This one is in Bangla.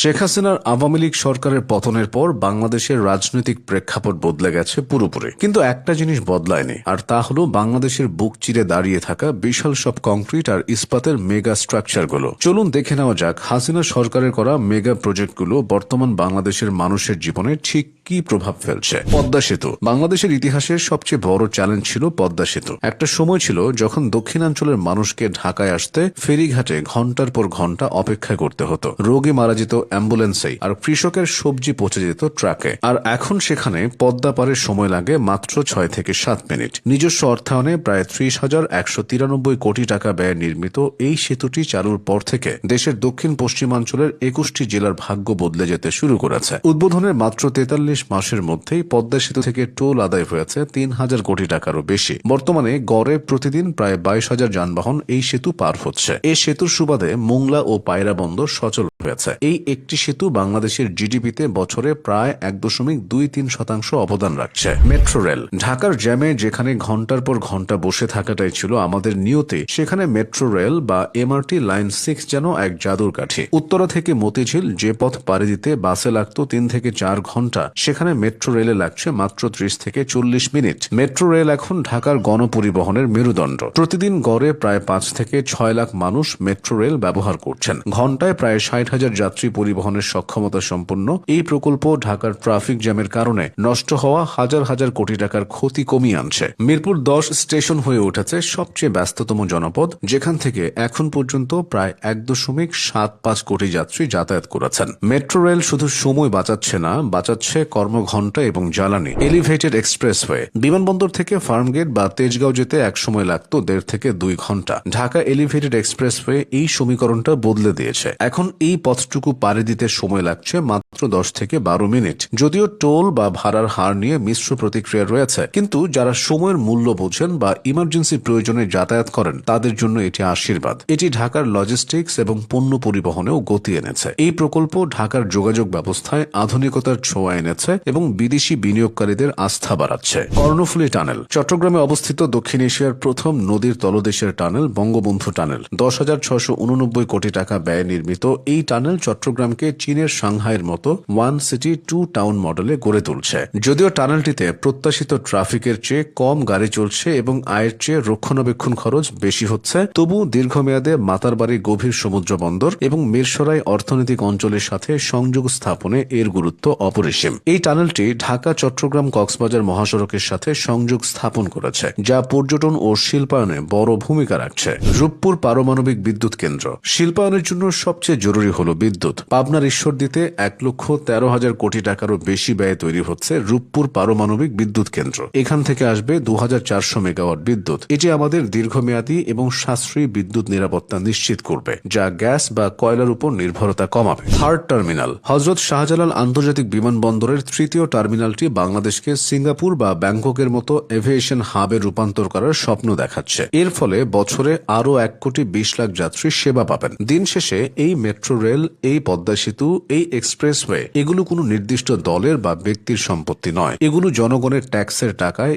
শেখ হাসিনার আওয়ামী লীগ সরকারের পতনের পর বাংলাদেশের রাজনৈতিক প্রেক্ষাপট বদলে গেছে পুরোপুরি, কিন্তু একটা জিনিস বদলায়নি, আর তা হলো বাংলাদেশের বুক চিরে দাঁড়িয়ে থাকা বিশাল সব কংক্রিট আর ইস্পাতের মেগা স্ট্রাকচারগুলো। চলুন দেখে নেওয়া যাক হাসিনা সরকারের করা মেগা প্রজেক্টগুলো বর্তমান বাংলাদেশের মানুষের জীবনে ঠিক কি প্রভাব ফেলছে। পদ্মা সেতু বাংলাদেশের ইতিহাসের সবচেয়ে বড় চ্যালেঞ্জ ছিল পদ্মা সেতু। একটা সময় ছিল যখন দক্ষিণাঞ্চলের মানুষকে ঢাকায় আসতে ফেরিঘাটে ঘন্টার পর ঘন্টা অপেক্ষা করতে হতো, রোগী মারা যেত অ্যাম্বুলেন্সেই, আর কৃষকের সবজি পচে যেত ট্রাকে। আর এখন সেখানে পদ্মা পারের সময় লাগে মাত্র 6 থেকে 7 মিনিট। নিজস্ব অর্থায়নে প্রায় 30,193 কোটি টাকা ব্যয়ে নির্মিত এই সেতুটি চালুর পর থেকে দেশের দক্ষিণ পশ্চিমাঞ্চলের 21টি জেলার ভাগ্য বদলে যেতে শুরু করেছে। উদ্বোধনের মাত্র 43 মাসের মধ্যেই পদ্মা সেতু থেকে টোল আদায় হয়েছে 3,000 কোটি টাকারও বেশি। বর্তমানে গড়ে প্রতিদিন প্রায় 22,000 যানবাহন এই সেতু পার হচ্ছে। এই সেতুর সুবাদে মোংলা ও পায়রা বন্দর সচল হয়েছে। এই একটি সেতু বাংলাদেশের জিডিপিতে বছরে প্রায় 1.23% অবদান রাখছে। মেট্রো রেল ঢাকার জ্যামে যেখানে ঘন্টার পর ঘন্টা বসে থাকাটাই ছিল আমাদের নিয়তি, সেখানে মেট্রো রেল বা এমআরটি লাইন 6 যেন এক জাদুর কাঠি। উত্তরা থেকে মতিঝিল যে পথ পাড়ি দিতে বাসে লাগতো 3 থেকে 4 ঘন্টা, সেখানে মেট্রো রেলে লাগছে মাত্র 30 থেকে 40 মিনিট। মেট্রো রেল এখন ঢাকার গণপরিবহনের মেরুদণ্ড। প্রতিদিন গড়ে প্রায় 5 থেকে 6 লাখ মানুষ মেট্রো রেল ব্যবহার করছেন। ঘন্টায় প্রায় 60,000 যাত্রী পরিবহনের সক্ষমতা সম্পন্ন এই প্রকল্প ঢাকার ট্রাফিক জ্যামের কারণে নষ্ট হওয়া হাজার হাজার কোটি টাকার ক্ষতি কমিয়ে আনছে। মিরপুর 10 স্টেশন হয়ে উঠেছে সবচেয়ে ব্যস্ততম জনপদ, যেখান থেকে এখন পর্যন্ত প্রায় 1.75 কোটি যাত্রী যাতায়াত করেছেন। মেট্রো রেল শুধু সময় বাঁচাচ্ছে না, বাঁচাচ্ছে কর্মঘণ্টা এবং জ্বালানি। এলিভেটেড এক্সপ্রেসওয়ে বিমানবন্দর থেকে ফার্মগেট বা তেজগাঁও যেতে এক সময় লাগত 1.5 থেকে 2 ঘন্টা। ঢাকা এলিভেটেড এক্সপ্রেসওয়ে এই সমীকরণটা বদলে দিয়েছে। এখন এই পথটুকু পাড়ি দিতে সময় লাগছে মাত্র 10 থেকে 12 মিনিট। যদিও টোল বা ভাড়ার হার নিয়ে মিশ্র প্রতিক্রিয়া রয়েছে, কিন্তু যারা সময়ের মূল্য বোঝেন বা ইমার্জেন্সি প্রয়োজনে যাতায়াত করেন তাদের জন্য এটি আশীর্বাদ। এটি ঢাকার লজিস্টিক্স এবং পণ্য পরিবহনেও গতি এনেছে। এই প্রকল্প ঢাকার যোগাযোগ ব্যবস্থায় আধুনিকতার ছোঁয়া এনেছে এবং বিদেশি বিনিয়োগকারীদের আস্থা বাড়াচ্ছে। কর্ণফুলী টানেল চট্টগ্রামে অবস্থিত দক্ষিণ এশিয়ার প্রথম নদীর তলদেশের টানেল বঙ্গবন্ধু টানেল। 10,689 কোটি টাকা ব্যয়ে নির্মিত এই টানেল চট্টগ্রামকে চীনের সাংহাইয়ের মতো 1 সিটি 2 টাউন মডেলে গড়ে তুলছে। যদিও টানেলটিতে প্রত্যাশিত ট্রাফিকের চেয়ে কম গাড়ি চলছে এবং আয়ের চেয়ে রক্ষণাবেক্ষণ খরচ বেশি হচ্ছে, তবু দীর্ঘমেয়াদে মাতারবাড়ি গভীর সমুদ্র বন্দর এবং মিরসরাই অর্থনৈতিক অঞ্চলের সাথে সংযোগ স্থাপনে এর গুরুত্ব অপরিসীম। এই টানেলটি ঢাকা চট্টগ্রাম কক্সবাজার মহাসড়কের সাথে সংযোগ স্থাপন করেছে, যা পর্যটন ও শিল্পায়নে বড় ভূমিকা রাখছে। রূপপুর পারমাণবিক বিদ্যুৎ কেন্দ্র শিল্পায়নের জন্য সবচেয়ে জরুরি হল বিদ্যুৎ। পাবনার ঈশ্বরদীতে 1,13,000 কোটি টাকারও বেশি ব্যয়ে তৈরি হচ্ছে রূপপুর পারমাণবিক বিদ্যুৎ কেন্দ্র। এখান থেকে আসবে 2,400 মেগাওয়াট বিদ্যুৎ। এটি আমাদের দীর্ঘমেয়াদী এবং সাশ্রয়ী বিদ্যুৎ নিরাপত্তা নিশ্চিত করবে, যা গ্যাস বা কয়লার উপর নির্ভরতা কমাবে। থার্ড টার্মিনাল হযরত শাহজালাল আন্তর্জাতিক বিমানবন্দরের 3য় টার্মিনালটি বাংলাদেশকে সিঙ্গাপুর বা ব্যাংককের মতো এভিয়েশন হাবে রূপান্তর করার স্বপ্ন দেখাচ্ছে। এর ফলে বছরে আরও 1,20,00,000 যাত্রী সেবা পাবেন। দিন শেষে এই মেট্রো রেল, এই পদ্মা সেতু, এই এক্সপ্রেসওয়ে এগুলো কোনো নির্দিষ্ট দলের বা ব্যক্তির সম্পত্তি নয়। এগুলো জনগণের ট্যাক্সের টাকায়